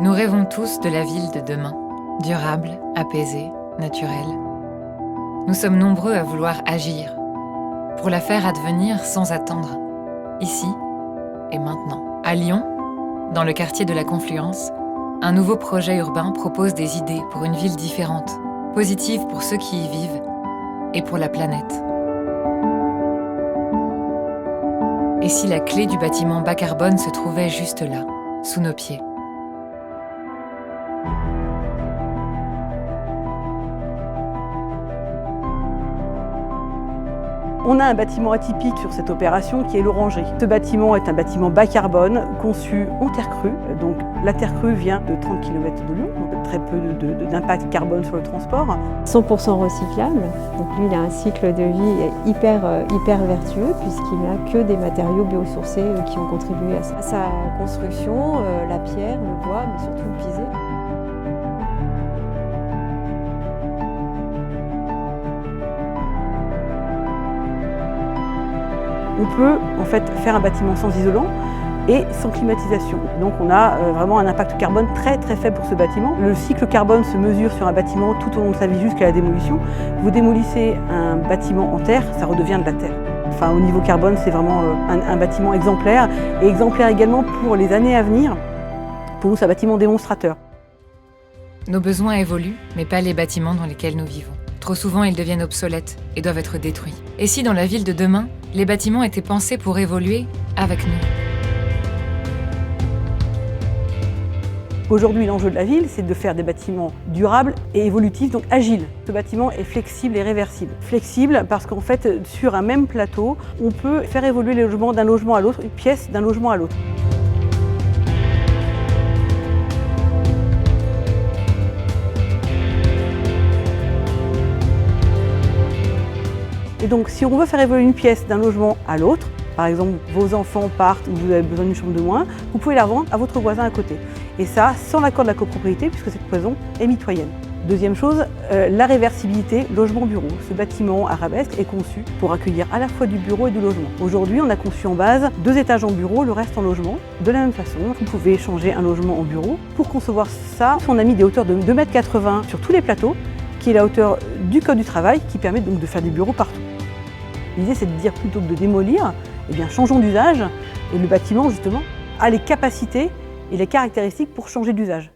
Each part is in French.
Nous rêvons tous de la ville de demain, durable, apaisée, naturelle. Nous sommes nombreux à vouloir agir, pour la faire advenir sans attendre, ici et maintenant. À Lyon, dans le quartier de la Confluence, un nouveau projet urbain propose des idées pour une ville différente, positive pour ceux qui y vivent et pour la planète. Et si la clé du bâtiment bas carbone se trouvait juste là, sous nos pieds ? On a un bâtiment atypique sur cette opération qui est l'Orangerie. Ce bâtiment est un bâtiment bas carbone conçu en terre crue. Donc la terre crue vient de 30 km de Lyon, donc très peu d'impact carbone sur le transport. 100% recyclable, donc lui il a un cycle de vie hyper vertueux puisqu'il n'a que des matériaux biosourcés qui ont contribué à ça. À sa construction, la pierre, le bois, mais surtout le pisé. On peut en fait faire un bâtiment sans isolant et sans climatisation. Donc on a vraiment un impact carbone très faible pour ce bâtiment. Le cycle carbone se mesure sur un bâtiment tout au long de sa vie jusqu'à la démolition. Vous démolissez un bâtiment en terre, ça redevient de la terre. Enfin, au niveau carbone, c'est vraiment un bâtiment exemplaire et exemplaire également pour les années à venir. Pour nous, c'est un bâtiment démonstrateur. Nos besoins évoluent, mais pas les bâtiments dans lesquels nous vivons. Trop souvent, ils deviennent obsolètes et doivent être détruits. Et si dans la ville de demain, les bâtiments étaient pensés pour évoluer avec nous ? Aujourd'hui, l'enjeu de la ville, c'est de faire des bâtiments durables et évolutifs, donc agiles. Ce bâtiment est flexible et réversible. Flexible parce qu'en fait, sur un même plateau, on peut faire évoluer les logements d'un logement à l'autre, une pièce d'un logement à l'autre. Et donc, si on veut faire évoluer une pièce d'un logement à l'autre, par exemple, vos enfants partent ou vous avez besoin d'une chambre de moins, vous pouvez la vendre à votre voisin à côté. Et ça, sans l'accord de la copropriété, puisque cette maison est mitoyenne. Deuxième chose, la réversibilité logement-bureau. Ce bâtiment arabesque est conçu pour accueillir à la fois du bureau et du logement. Aujourd'hui, on a conçu en base 2 étages en bureau, le reste en logement. De la même façon, vous pouvez changer un logement en bureau. Pour concevoir ça, on a mis des hauteurs de 2,80 m sur tous les plateaux, qui est la hauteur du code du travail, qui permet donc de faire des bureaux partout. L'idée, c'est de dire plutôt que de démolir, eh bien, changeons d'usage. Et le bâtiment, justement, a les capacités et les caractéristiques pour changer d'usage.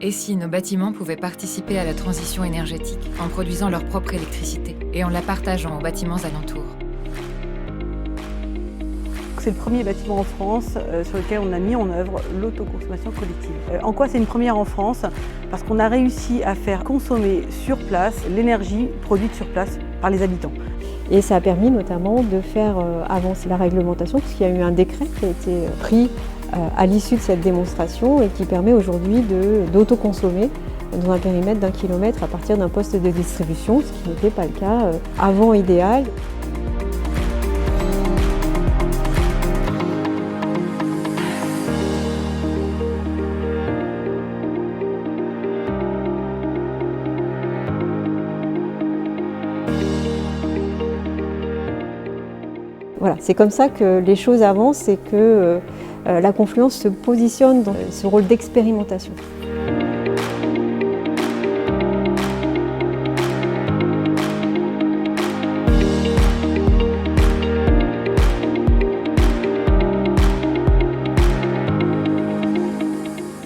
Et si nos bâtiments pouvaient participer à la transition énergétique en produisant leur propre électricité et en la partageant aux bâtiments alentours ? C'est le premier bâtiment en France sur lequel on a mis en œuvre l'autoconsommation collective. En quoi c'est une première en France ? Parce qu'on a réussi à faire consommer sur place l'énergie produite sur place par les habitants. Et ça a permis notamment de faire avancer la réglementation puisqu'il y a eu un décret qui a été pris à l'issue de cette démonstration et qui permet aujourd'hui d'autoconsommer dans un périmètre d'1 kilomètre à partir d'un poste de distribution, ce qui n'était pas le cas avant idéal. Voilà, c'est comme ça que les choses avancent et que la Confluence se positionne dans ce rôle d'expérimentation.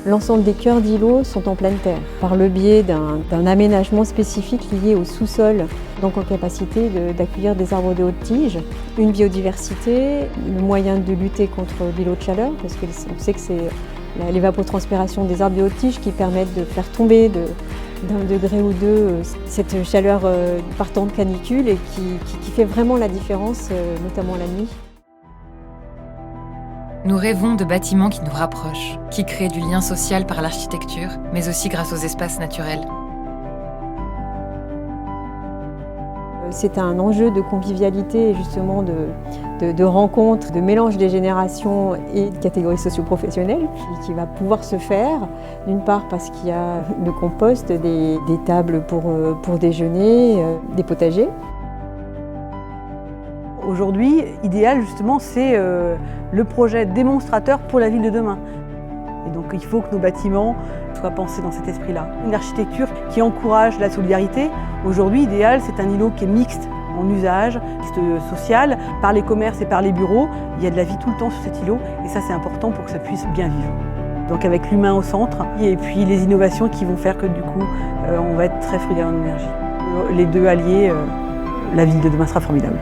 L'ensemble des cœurs d'îlots sont en pleine terre, par le biais d'un aménagement spécifique lié au sous-sol, donc en capacité d'accueillir des arbres de haute tige, une biodiversité, le moyen de lutter contre l'îlot de chaleur, parce qu'on sait que c'est l'évapotranspiration des arbres de haute tige qui permettent de faire tomber d'un degré ou deux cette chaleur partant de canicule et qui fait vraiment la différence, notamment la nuit. Nous rêvons de bâtiments qui nous rapprochent, qui créent du lien social par l'architecture, mais aussi grâce aux espaces naturels. C'est un enjeu de convivialité et justement de rencontre, de mélange des générations et de catégories socio-professionnelles qui va pouvoir se faire, d'une part parce qu'il y a le compost, des tables pour déjeuner, des potagers. Aujourd'hui, idéal justement, c'est le projet démonstrateur pour la ville de demain. Et donc il faut que nos bâtiments soient pensés dans cet esprit-là. Une architecture qui encourage la solidarité. Aujourd'hui, idéal, c'est un îlot qui est mixte en usage, mixte social, par les commerces et par les bureaux. Il y a de la vie tout le temps sur cet îlot et ça c'est important pour que ça puisse bien vivre. Donc avec l'humain au centre et puis les innovations qui vont faire que du coup on va être très frugal en énergie. Les deux alliés, la ville de demain sera formidable.